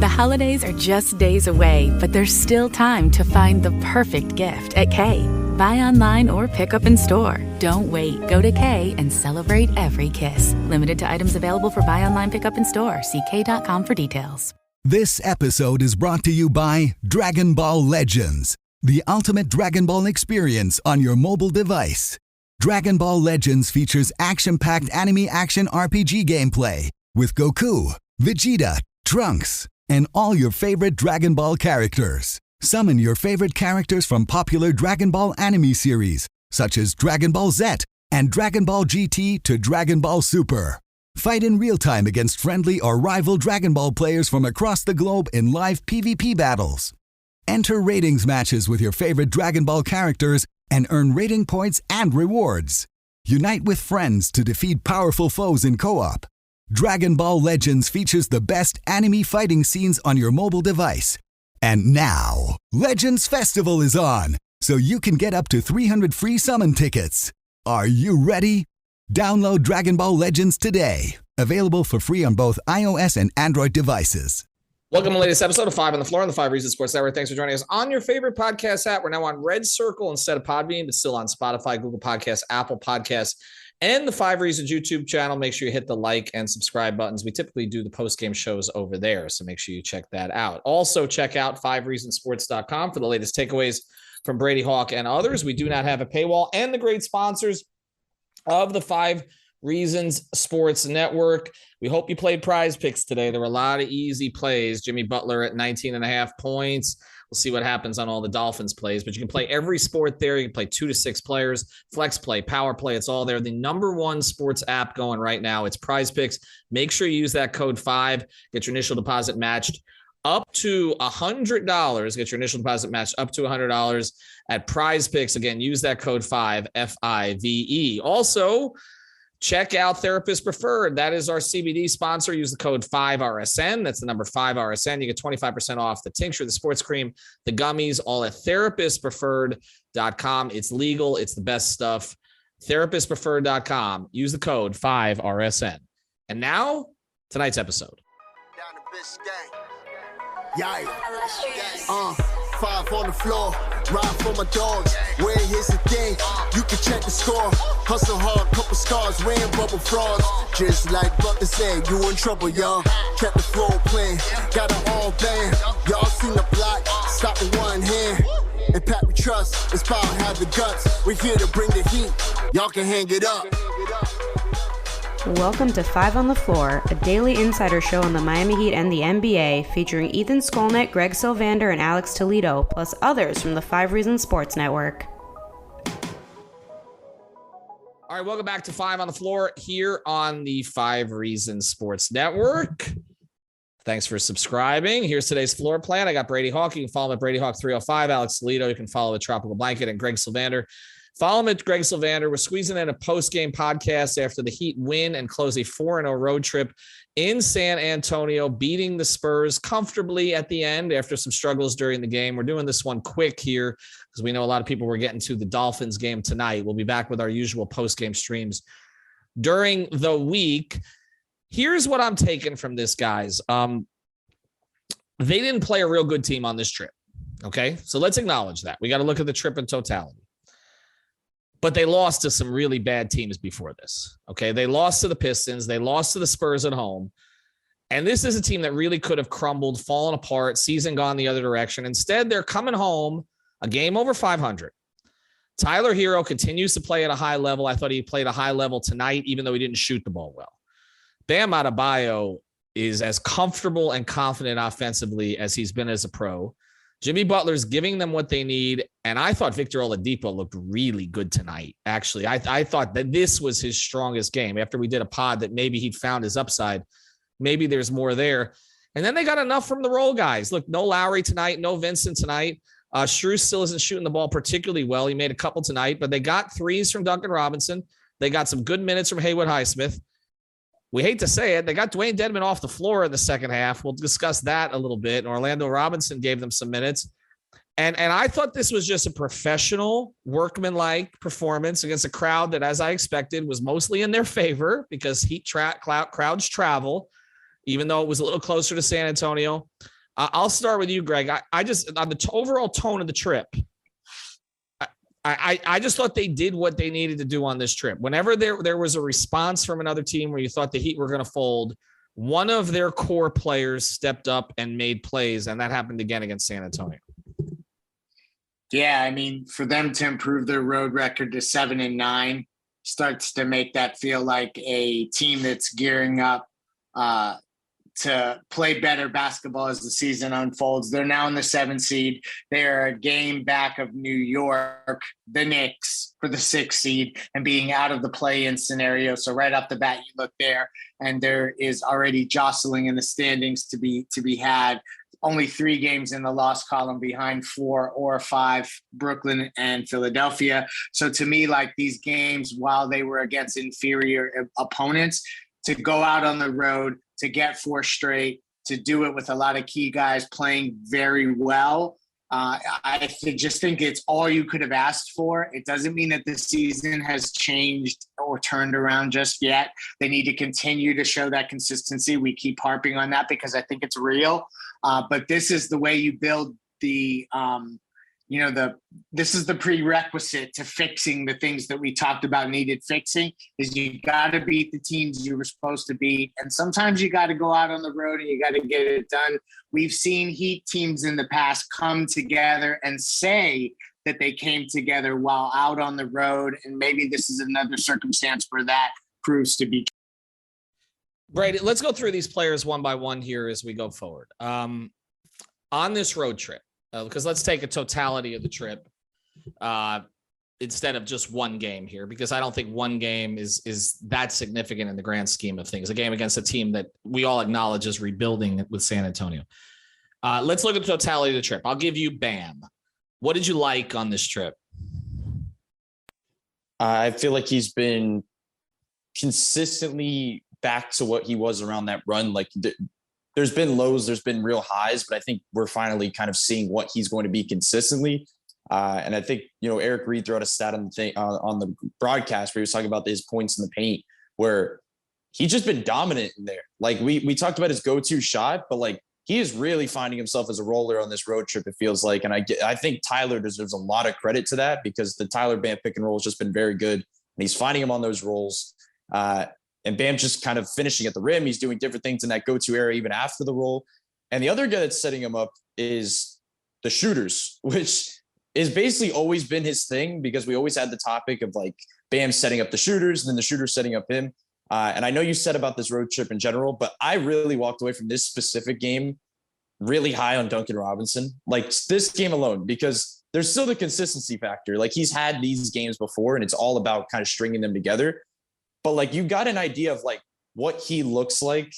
The holidays are just days away, but there's still time to find the perfect gift at Kay. Buy online or pick up in store. Don't wait. Go to Kay and celebrate every kiss. Limited to items available for buy online, pick up in store. See Kay.com for details. This episode is brought to you by Dragon Ball Legends, the ultimate Dragon Ball experience on your mobile device. Dragon Ball Legends features action-packed anime action RPG gameplay with Goku, Vegeta, Trunks, and all your favorite Dragon Ball characters. Summon your favorite characters from popular Dragon Ball anime series, such as Dragon Ball Z and Dragon Ball GT to Dragon Ball Super. Fight in real time against friendly or rival Dragon Ball players from across the globe in live PvP battles. Enter ratings matches with your favorite Dragon Ball characters and earn rating points and rewards. Unite with friends to defeat powerful foes in co-op. Dragon Ball Legends features the best anime fighting scenes on your mobile device. And now, Legends Festival is on, so you can get up to 300 free summon tickets. Are you ready? Download Dragon Ball Legends today. Available for free on both iOS and Android devices. Welcome to the latest episode of 5 on the Floor on the 5 Reasons Sports Network. Thanks for joining us on your favorite podcast app. We're now on Red Circle instead of Podbean, but still on Spotify, Google Podcasts, Apple Podcasts, and the 5 Reasons YouTube channel. Make sure you hit the like and subscribe buttons. We typically do the post-game shows over there, so make sure you check that out. Also, check out 5reasonsports.com for the latest takeaways from Brady Hawk and others. We do not have a paywall, and the great sponsors of the 5 Reasons Sports Network. We hope you played Prize Picks today. There were a lot of easy plays. Jimmy Butler at 19.5 points. We'll see what happens on all the Dolphins plays, but you can play every sport there. You can play 2 to 6 players, flex play, power play. It's all there. The number one sports app going right now. It's Prize Picks. Make sure you use that code 5. Get your initial deposit matched up to $100. Get your initial deposit matched up to $100 at Prize Picks. Again, use that code 5, F-I-V-E. Also, check out Therapist Preferred. That is our CBD sponsor. Use the code 5RSN. That's the number 5RSN. You get 25% off the tincture, the sports cream, the gummies, all at therapistpreferred.com. It's legal. It's the best stuff. Therapistpreferred.com. Use the code 5RSN. And now, tonight's episode. Down the bitch gang. Yikes. 5 on the floor, ride for my dogs. Where here's the thing, you can check the score. Hustle hard, couple scars, wearing bubble frauds. Just like Butler said, you in trouble, y'all. Kept the floor playing, got it all banned. Y'all seen the block, stop with one hand. And Pat we trust, it's power, have the guts. We're here to bring the heat, y'all can hang it up. Welcome to 5 on the Floor, a daily insider show on the Miami Heat and the NBA, featuring Ethan Skolnick, Greg Sylvander, and Alex Toledo, plus others from the 5 Reasons Sports Network. All right, welcome back to 5 on the Floor here on the 5 Reasons Sports Network. Thanks for subscribing. Here's today's floor plan. I got Brady Hawk. You can follow him at Brady Hawk 305. Alex Toledo. You can follow at Tropical Blanket, and Greg Sylvander. Follow him at Greg Sylvander. We're squeezing in a post-game podcast after the Heat win and close a 4-0 road trip in San Antonio, beating the Spurs comfortably at the end after some struggles during the game. We're doing this one quick here because we know a lot of people were getting to the Dolphins game tonight. We'll be back with our usual post-game streams during the week. Here's what I'm taking from this, guys. They didn't play a real good team on this trip. Okay, so let's acknowledge that. We got to look at the trip in totality. But they lost to some really bad teams before this. Okay, they lost to the Pistons. They lost to the Spurs at home. And this is a team that really could have crumbled, fallen apart, season gone the other direction. Instead, they're coming home a game over 500. Tyler Hero continues to play at a high level. I thought he played a high level tonight, even though he didn't shoot the ball well. Bam Adebayo is as comfortable and confident offensively as he's been as a pro. Jimmy Butler's giving them what they need, and I thought Victor Oladipo looked really good tonight. Actually, I thought that this was his strongest game after we did a pod that maybe he'd found his upside. Maybe there's more there. And then they got enough from the role guys. Look, no Lowry tonight, no Vincent tonight. Strus still isn't shooting the ball particularly well. He made a couple tonight, but they got threes from Duncan Robinson. They got some good minutes from Haywood Highsmith. We hate to say it, they got Dwayne Dedmon off the floor in the second half. We'll discuss that a little bit. And Orlando Robinson gave them some minutes. And I thought this was just a professional, workmanlike performance against a crowd that, as I expected, was mostly in their favor because crowds travel. even though it was a little closer to San Antonio. I'll start with you, Greg. I just, on the overall tone of the trip, I just thought they did what they needed to do on this trip. Whenever there was a response from another team where you thought the Heat were going to fold, one of their core players stepped up and made plays, and that happened again against San Antonio. Yeah, I mean, for them to improve their road record to 7-9 starts to make that feel like a team that's gearing up to play better basketball as the season unfolds. They're now in the 7th seed. They are a game back of New York, the Knicks, for the 6th seed and being out of the play-in scenario. So right off the bat, you look there and there is already jostling in the standings to be had. Only 3 games in the loss column behind 4 or 5, Brooklyn and Philadelphia. So to me, like, these games, while they were against inferior opponents, to go out on the road, to get 4 straight, to do it with a lot of key guys playing very well, I just think it's all you could have asked for. It doesn't mean that the season has changed or turned around just yet. They need to continue to show that consistency. We keep harping on that because I think it's real. But this is the way you build the, this is the prerequisite to fixing the things that we talked about needed fixing. Is you got to beat the teams you were supposed to beat. And sometimes you got to go out on the road and you got to get it done. We've seen Heat teams in the past come together and say that they came together while out on the road. And maybe this is another circumstance where that proves to be true. Brady, let's go through these players one by one here as we go forward. On this road trip, because let's take a totality of the trip instead of just one game here, because I don't think one game is that significant in the grand scheme of things. A game against a team that we all acknowledge is rebuilding with San Antonio. Let's look at the totality of the trip. I'll give you Bam. What did you like on this trip? I feel like he's been consistently back to what he was around that run. Like, there's been lows, there's been real highs, but I think we're finally kind of seeing what he's going to be consistently. And I think, Eric Reed threw out a stat on the broadcast where he was talking about his points in the paint, where he's just been dominant in there. Like, we talked about his go-to shot, but like, he is really finding himself as a roller on this road trip, it feels like. And I think Tyler deserves a lot of credit to that, because the Tyler Bam pick and roll has just been very good. And he's finding him on those rolls. And Bam just kind of finishing at the rim. He's doing different things in that go-to area even after the roll. And the other guy that's setting him up is the shooters, which is basically always been his thing, because we always had the topic of like Bam setting up the shooters and then the shooters setting up him. And I know you said about this road trip in general, but I really walked away from this specific game really high on Duncan Robinson. Like, this game alone, because there's still the consistency factor. Like, he's had these games before and it's all about kind of stringing them together. But like, you got an idea of like what he looks like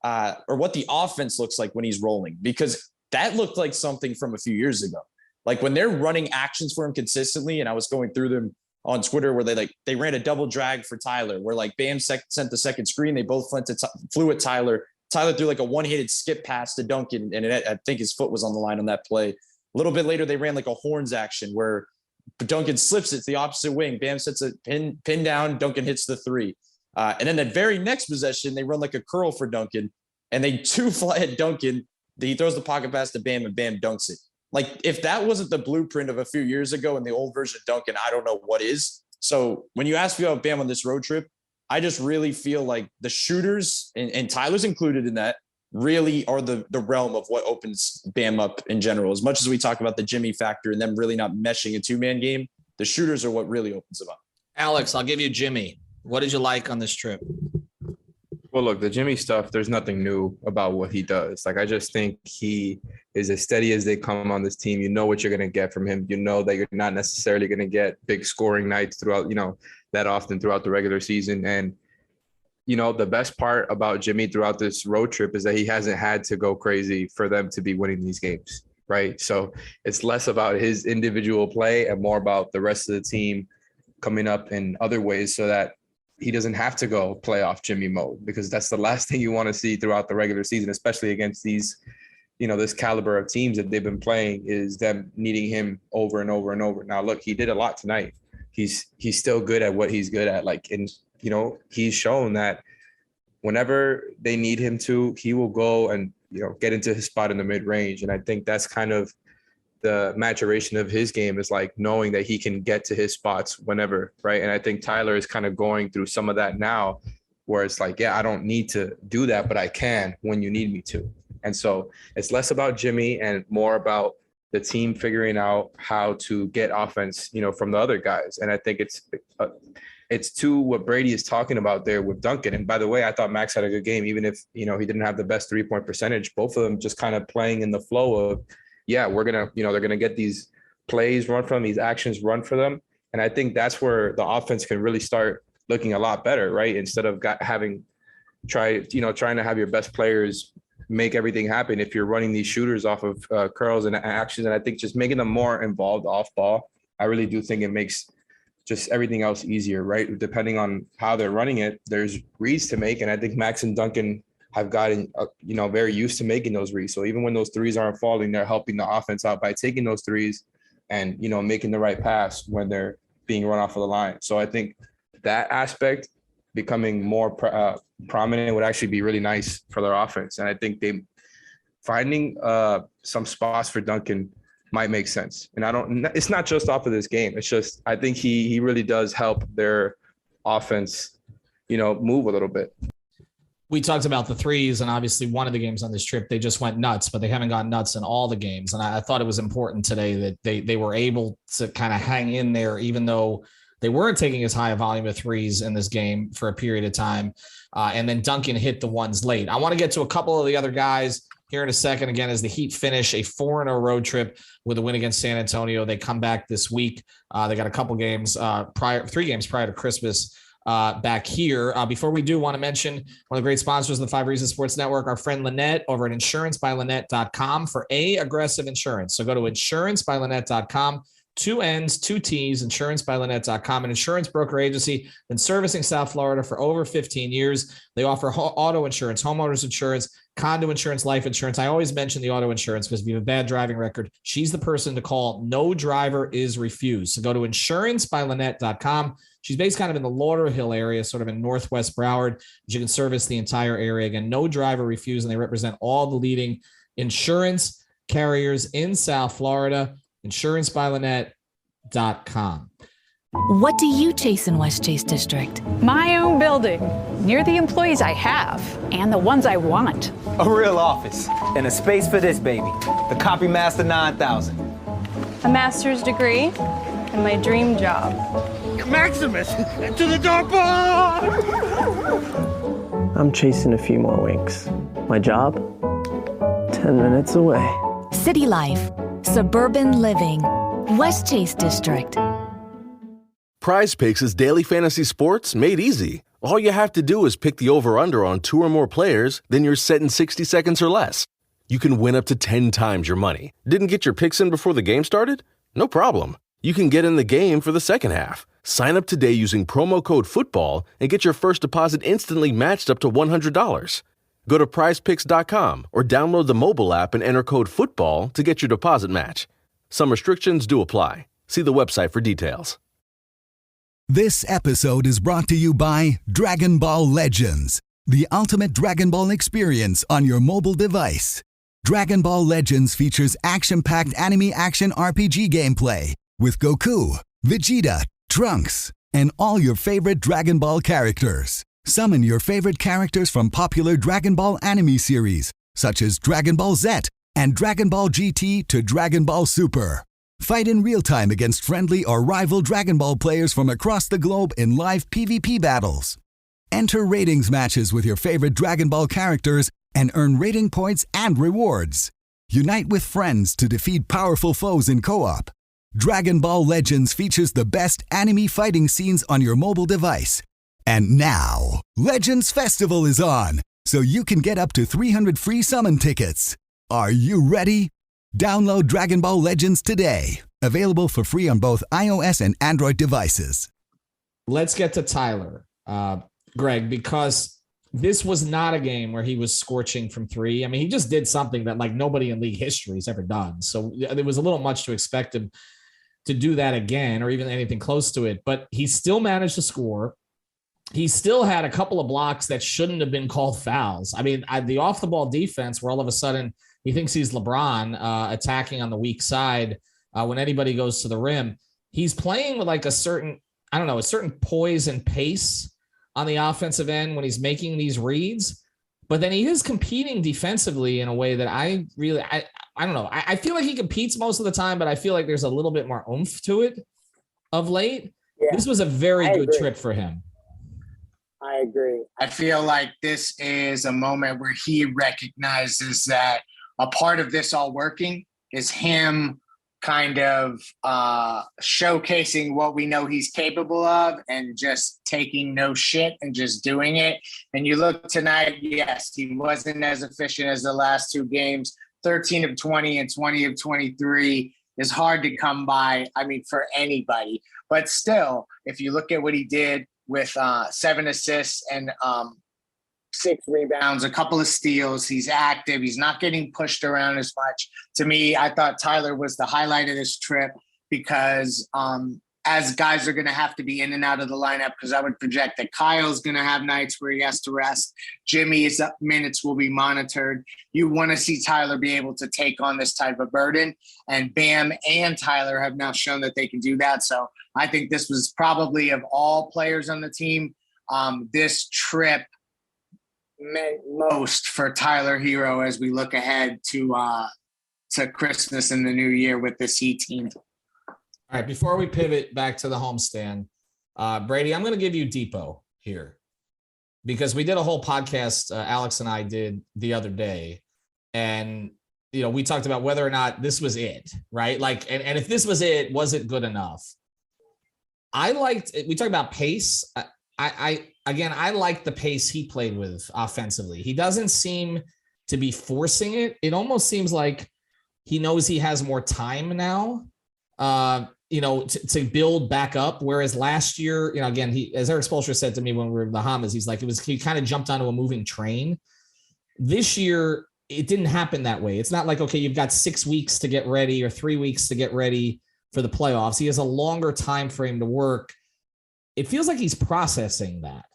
or what the offense looks like when he's rolling, because that looked like something from a few years ago. Like, when they're running actions for him consistently, and I was going through them on Twitter where they ran a double drag for Tyler, where like Bam sent the second screen. They both flew at Tyler. Tyler threw like a one-handed skip pass to Duncan, and I think his foot was on the line on that play. A little bit later, they ran like a horns action where Duncan slips it to the opposite wing. Bam sets a pin down. Duncan hits the 3. And then that very next possession, they run like a curl for Duncan, and they 2-fly at Duncan. He throws the pocket pass to Bam, and Bam dunks it. Like, if that wasn't the blueprint of a few years ago in the old version of Duncan, I don't know what is. So when you ask me about Bam on this road trip, I just really feel like the shooters, and Tyler's included in that, really are the realm of what opens Bam up in general. As much as we talk about the Jimmy factor and them really not meshing a 2-man game, the shooters are what really opens them up. Alex, I'll give you Jimmy. What did you like on this trip? Well, look, the Jimmy stuff, there's nothing new about what he does. Like, I just think he is as steady as they come on this team. You know what you're going to get from him. You know that you're not necessarily going to get big scoring nights throughout, that often throughout the regular season. And, the best part about Jimmy throughout this road trip is that he hasn't had to go crazy for them to be winning these games, right? So it's less about his individual play and more about the rest of the team coming up in other ways so that he doesn't have to go playoff Jimmy mode, because that's the last thing you want to see throughout the regular season, especially against these, this caliber of teams that they've been playing, is them needing him over and over and over. Now, look, he did a lot tonight. He's still good at what he's good at. Like, and, he's shown that whenever they need him to, he will go and, get into his spot in the mid range. And I think that's kind of the maturation of his game, is like knowing that he can get to his spots whenever. Right. And I think Tyler is kind of going through some of that now, where it's like, yeah, I don't need to do that, but I can when you need me to. And so it's less about Jimmy and more about the team figuring out how to get offense, from the other guys. And I think it's to what Brady is talking about there with Duncan. And by the way, I thought Max had a good game, even if, he didn't have the best 3-point percentage. Both of them just kind of playing in the flow of, yeah, we're going to, they're going to get these plays run for them, these actions run for them. And I think that's where the offense can really start looking a lot better, right? Instead of trying to have your best players make everything happen. If you're running these shooters off of curls and actions, and I think just making them more involved off ball, I really do think it makes just everything else easier, right? Depending on how they're running it, there's reads to make. And I think Max and Duncan have gotten, very used to making those reads. So even when those threes aren't falling, they're helping the offense out by taking those threes and, making the right pass when they're being run off of the line. So I think that aspect becoming more prominent would actually be really nice for their offense. And I think finding some spots for Duncan might make sense. And it's not just off of this game. It's just, I think he really does help their offense, move a little bit. We talked about the threes, and obviously one of the games on this trip, they just went nuts, but they haven't gone nuts in all the games. And I thought it was important today that they were able to kind of hang in there, even though they weren't taking as high a volume of threes in this game for a period of time. And then Duncan hit the ones late. I want to get to a couple of the other guys here in a second. Again, as the Heat finish a 4-0 road trip with a win against San Antonio, they come back this week. They got a couple games 3 games prior to Christmas back here. Before we do, want to mention one of the great sponsors of the 5 Reasons Sports Network, our friend Lynette over at insurancebylynette.com for aggressive insurance. So go to insurancebylynette.com. 2 N's, 2 T's, insurancebylynette.com, an insurance broker agency been servicing South Florida for over 15 years. They offer auto insurance, homeowners insurance, condo insurance, life insurance. I always mention the auto insurance because if you have a bad driving record, she's the person to call. No driver is refused. So go to insurancebylynette.com. She's based kind of in the Lauderhill area, sort of in Northwest Broward. You can service the entire area. Again, no driver refused, and they represent all the leading insurance carriers in South Florida. insurancebylynette.com. What do you chase in West Chase District? My own building, near the employees I have and the ones I want. A real office and a space for this baby, the Copy Master 9000. A master's degree and my dream job. Maximus, to the dark bar! I'm chasing a few more winks. My job? 10 minutes away. City life, suburban living, West Chase District. Prize Picks is daily fantasy sports made easy. All you have to do is pick the over-under on 2 or more players, then you're set in 60 seconds or less. You can win up to 10 times your money. Didn't get your picks in before the game started? No problem. You can get in the game for the second half. Sign up today using promo code FOOTBALL and get your first deposit instantly matched up to $100. Go to prizepicks.com or download the mobile app and enter code FOOTBALL to get your deposit match. Some restrictions do apply. See the website for details. This episode is brought to you by Dragon Ball Legends, the ultimate Dragon Ball experience on your mobile device. Dragon Ball Legends features action-packed anime action RPG gameplay with Goku, Vegeta, Trunks, and all your favorite Dragon Ball characters. Summon your favorite characters from popular Dragon Ball anime series, such as Dragon Ball Z and Dragon Ball GT to Dragon Ball Super. Fight in real time against friendly or rival Dragon Ball players from across the globe in live PvP battles. Enter ratings matches with your favorite Dragon Ball characters and earn rating points and rewards. Unite with friends to defeat powerful foes in co-op. Dragon Ball Legends features the best anime fighting scenes on your mobile device. And now, Legends Festival is on, so you can get up to 300 free summon tickets. Are you ready? Download Dragon Ball Legends today. Available for free on both iOS and Android devices. Let's get to Tyler, Greg, because this was not a game where he was scorching from 3. I mean, he just did something that like nobody in league history has ever done. So there was a little much to expect him to do that again or even anything close to it. But he still managed to score. he still had a couple of blocks that shouldn't have been called fouls. I mean, the off the ball defense where all of a sudden he thinks he's LeBron attacking on the weak side when anybody goes to the rim. He's playing with like a certain poise and pace on the offensive end when he's making these reads. But then he is competing defensively in a way that I don't know. I feel like he competes most of the time, but I feel like there's a little bit more oomph to it of late. Yeah, this was a very good trip for him. I agree. I feel like this is a moment where he recognizes that a part of this all working is him kind of showcasing what we know he's capable of and just taking no shit and just doing it. And you look tonight, yes, he wasn't as efficient as the last two games. 13 of 20 and 20 of 23 is hard to come by, I mean, for anybody. But still, if you look at what he did with 7 assists and 6 rebounds, a couple of steals, he's active. He's not getting pushed around as much. To me, I thought Tyler was the highlight of this trip because as guys are going to have to be in and out of the lineup, because I would project that Kyle's going to have nights where he has to rest. Jimmy's minutes will be monitored. You want to see Tyler be able to take on this type of burden, and Bam and Tyler have now shown that they can do that. So I think this was probably, of all players on the team, this trip meant most for Tyler Hero as we look ahead to Christmas and the new year with this Heat team. All right, before we pivot back to the homestand, Brady, I'm going to give you Depot here because we did a whole podcast, Alex and I did the other day, and we talked about whether or not this was it, right? Like, and if this was it, was it good enough? We talked about pace. I like the pace he played with offensively. He doesn't seem to be forcing it. It almost seems like he knows he has more time now, to build back up. Whereas last year, again, as Eric Spoelstra said to me when we were in the Bahamas, he's like, he kind of jumped onto a moving train. This year, it didn't happen that way. It's not like, okay, you've got 6 weeks to get ready or 3 weeks to get ready for the playoffs. He has a longer time frame to work. It feels like he's processing that.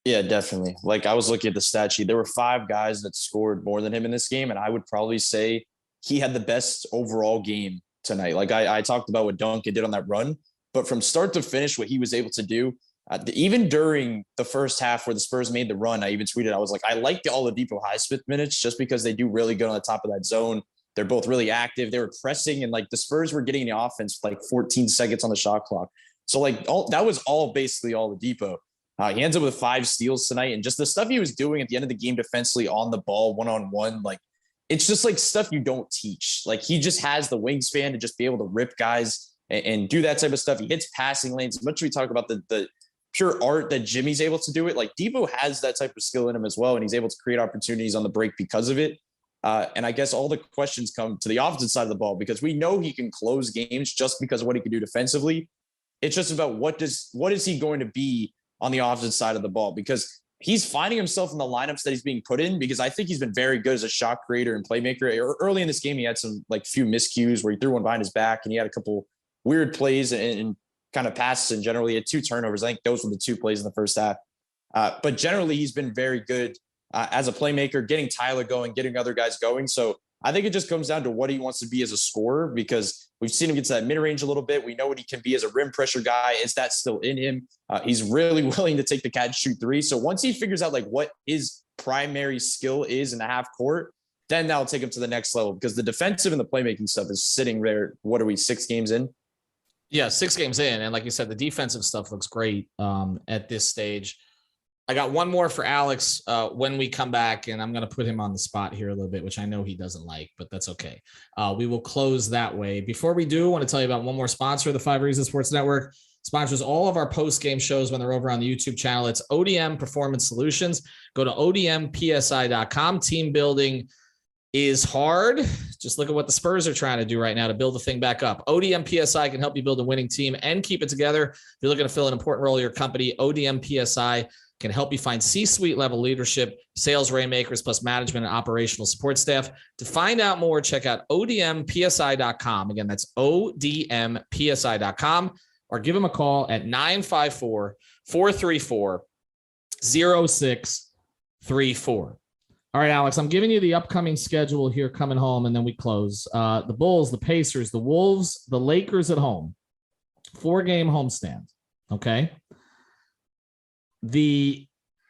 Yeah, definitely. Like, I was looking at the stat sheet. There were 5 guys that scored more than him in this game, and I would probably say he had the best overall game tonight. Like, I talked about what Duncan did on that run, but from start to finish, what he was able to do, even during the first half where the Spurs made the run, I even tweeted, I was like, I like the Oladipo Highsmith minutes just because they do really good on the top of that zone. They're both really active. They were pressing, and like the Spurs were getting the offense like 14 seconds on the shot clock. So like that was basically Oladipo. He ends up with 5 steals tonight, and just the stuff he was doing at the end of the game defensively on the ball, one-on-one, like it's just like stuff you don't teach. Like, he just has the wingspan to just be able to rip guys and do that type of stuff. He hits passing lanes. As much as we talk about the pure art that Jimmy's able to do it, like Depot has that type of skill in him as well, and he's able to create opportunities on the break because of it. And I guess all the questions come to the opposite side of the ball because we know he can close games just because of what he can do defensively. It's just about what is he going to be on the opposite side of the ball, because he's finding himself in the lineups that he's being put in, because I think he's been very good as a shot creator and playmaker. Early in this game, he had some like few miscues where he threw one behind his back and he had a couple weird plays and kind of passes, and generally he had 2 turnovers. I think those were the 2 plays in the first half. But generally he's been very good as a playmaker, getting Tyler going, getting other guys going. So I think it just comes down to what he wants to be as a scorer, because we've seen him get to that mid-range a little bit. We know what he can be as a rim pressure guy. Is that still in him? He's really willing to take the catch, shoot 3. So once he figures out like what his primary skill is in the half court, then that'll take him to the next level, because the defensive and the playmaking stuff is sitting there. What are we, 6 games in? Yeah, 6 games in. And like you said, the defensive stuff looks great at this stage. I got one more for Alex when we come back, and I'm going to put him on the spot here a little bit, which I know he doesn't like, but that's okay. We will close that way. Before we do, I want to tell you about one more sponsor of the 5 Reasons Sports Network. Sponsors all of our post-game shows when they're over on the YouTube channel. It's ODM Performance Solutions. Go to odmpsi.com. Team building is hard. Just look at what the Spurs are trying to do right now to build the thing back up. ODM PSI can help you build a winning team and keep it together. If you're looking to fill an important role in your company, ODM PSI can help you find C-suite level leadership, sales rainmakers, plus management and operational support staff. To find out more, check out odmpsi.com. Again, that's odmpsi.com, or give him a call at 954-434-0634. All right, Alex, I'm giving you the upcoming schedule here coming home, and then we close. The Bulls, the Pacers, the Wolves, the Lakers at home. 4-game homestand, okay?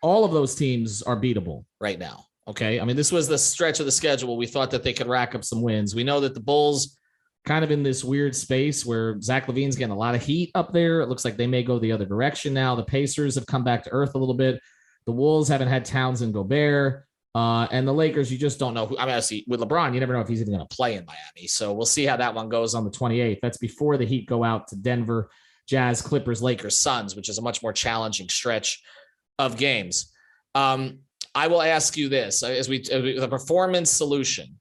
All of those teams are beatable right now, okay? I mean, this was the stretch of the schedule. We thought that they could rack up some wins. We know that the Bulls kind of in this weird space where Zach LaVine's getting a lot of heat up there. It looks like they may go the other direction now. The Pacers have come back to earth a little bit. The Wolves haven't had Towns and Gobert. And the Lakers, you just don't know who. I mean, obviously, with LeBron, you never know if he's even going to play in Miami. So we'll see how that one goes on the 28th. That's before the Heat go out to Denver, Jazz, Clippers, Lakers, Suns, which is a much more challenging stretch of games. I will ask you this as the performance solution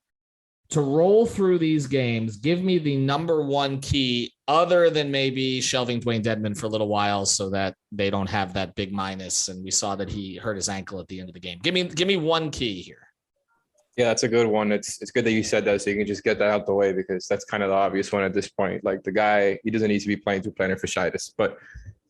to roll through these games. Give me the number one key other than maybe shelving Dwayne Dedmon for a little while so that they don't have that big minus. And we saw that he hurt his ankle at the end of the game. Give me one key here. Yeah, that's a good one. It's good that you said that so you can just get that out the way, because that's kind of the obvious one at this point. Like the guy, he doesn't need to be playing through plantar fasciitis, but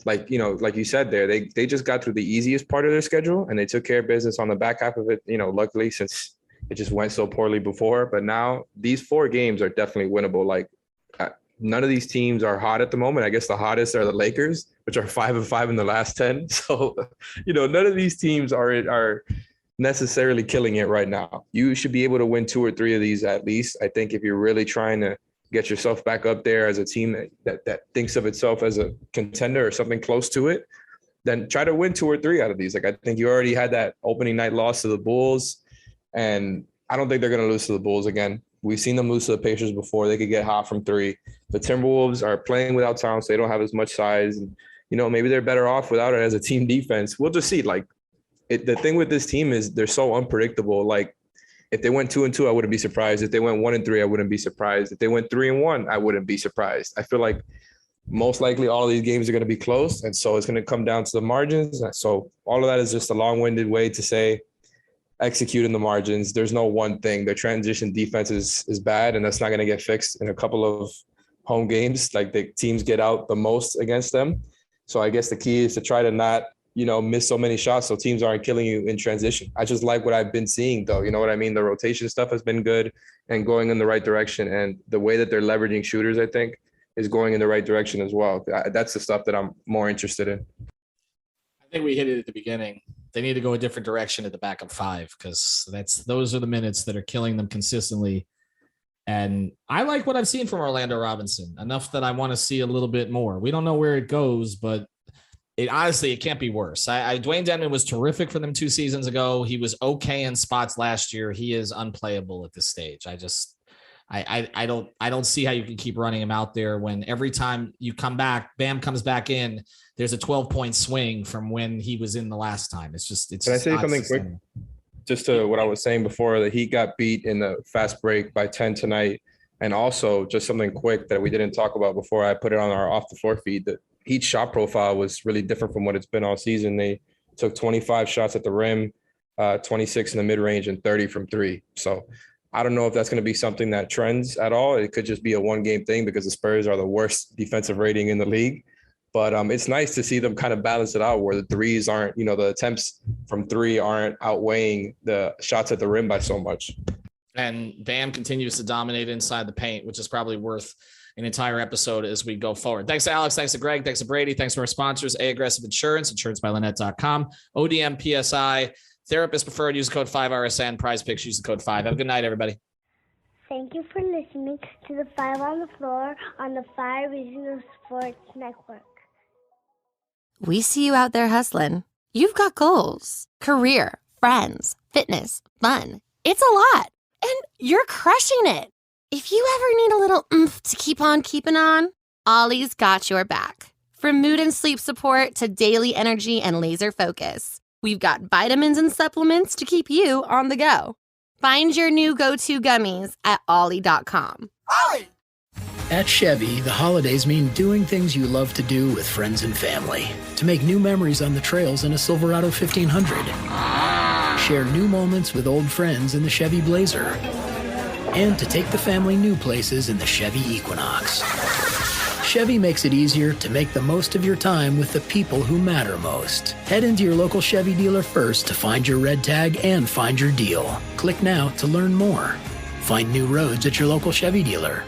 like you said there, they just got through the easiest part of their schedule and they took care of business on the back half of it, luckily, since it just went so poorly before. But now these 4 games are definitely winnable. Like none of these teams are hot at the moment. I guess the hottest are the Lakers, which are 5-5 in the last 10. So, none of these teams are necessarily killing it right now. You should be able to win 2 or 3 of these at least. I think if you're really trying to get yourself back up there as a team that thinks of itself as a contender or something close to it, then try to win 2 or 3 out of these. Like I think you already had that opening night loss to the Bulls, and I don't think they're going to lose to the Bulls again. We've seen them lose to the Pacers before. They could get hot from 3. The Timberwolves are playing without Towns, so they don't have as much size. And, maybe they're better off without it as a team defense. We'll just see. The thing with this team is they're so unpredictable. Like, if they went 2-2, I wouldn't be surprised. If they went 1-3, I wouldn't be surprised. If they went 3-1, I wouldn't be surprised. I feel like most likely all of these games are going to be close, and so it's going to come down to the margins. So all of that is just a long-winded way to say execute in the margins. There's no one thing. Their transition defense is bad, and that's not going to get fixed in a couple of home games. Like the teams get out the most against them. So I guess the key is to try to not, miss so many shots so teams aren't killing you in transition. I just like what I've been seeing, though. You know what I mean? The rotation stuff has been good and going in the right direction. And the way that they're leveraging shooters, I think, is going in the right direction as well. That's the stuff that I'm more interested in. I think we hit it at the beginning. They need to go a different direction at the backup 5 because those are the minutes that are killing them consistently. And I like what I've seen from Orlando Robinson enough that I want to see a little bit more. We don't know where it goes, but it can't be worse. Dwayne Dedmon was terrific for them 2 seasons ago. He was okay in spots last year. He is unplayable at this stage. I don't see how you can keep running him out there when every time you come back, Bam comes back in, there's a 12-point swing from when he was in the last time. Can I say something quick? Just to what I was saying before, the Heat got beat in the fast break by 10 tonight. And also just something quick that we didn't talk about before I put it on our off the floor feed. The Heat shot profile was really different from what it's been all season. They took 25 shots at the rim, 26 in the mid-range, and 30 from 3. So I don't know if that's going to be something that trends at all. It could just be a one-game thing because the Spurs are the worst defensive rating in the league. But it's nice to see them kind of balance it out where the threes aren't, the attempts from 3 aren't outweighing the shots at the rim by so much. And Bam continues to dominate inside the paint, which is probably worth an entire episode as we go forward. Thanks to Alex. Thanks to Greg. Thanks to Brady. Thanks to our sponsors, A-Aggressive Insurance, insurancebyLynette.com, ODM PSI, Therapist Preferred, use code 5RSN, Prize Picks, use the code 5. Have a good night, everybody. Thank you for listening to the 5 on the Floor on the 5 Regional Sports Network. We see you out there hustling. You've got goals, career, friends, fitness, fun. It's a lot. And you're crushing it. If you ever need a little oomph to keep on keeping on, Ollie's got your back. From mood and sleep support to daily energy and laser focus, we've got vitamins and supplements to keep you on the go. Find your new go-to gummies at Ollie.com. Ollie! At Chevy, the holidays mean doing things you love to do with friends and family. To make new memories on the trails in a Silverado 1500. Share new moments with old friends in the Chevy Blazer. And to take the family new places in the Chevy Equinox. Chevy makes it easier to make the most of your time with the people who matter most. Head into your local Chevy dealer first to find your red tag and find your deal. Click now to learn more. Find new roads at your local Chevy dealer.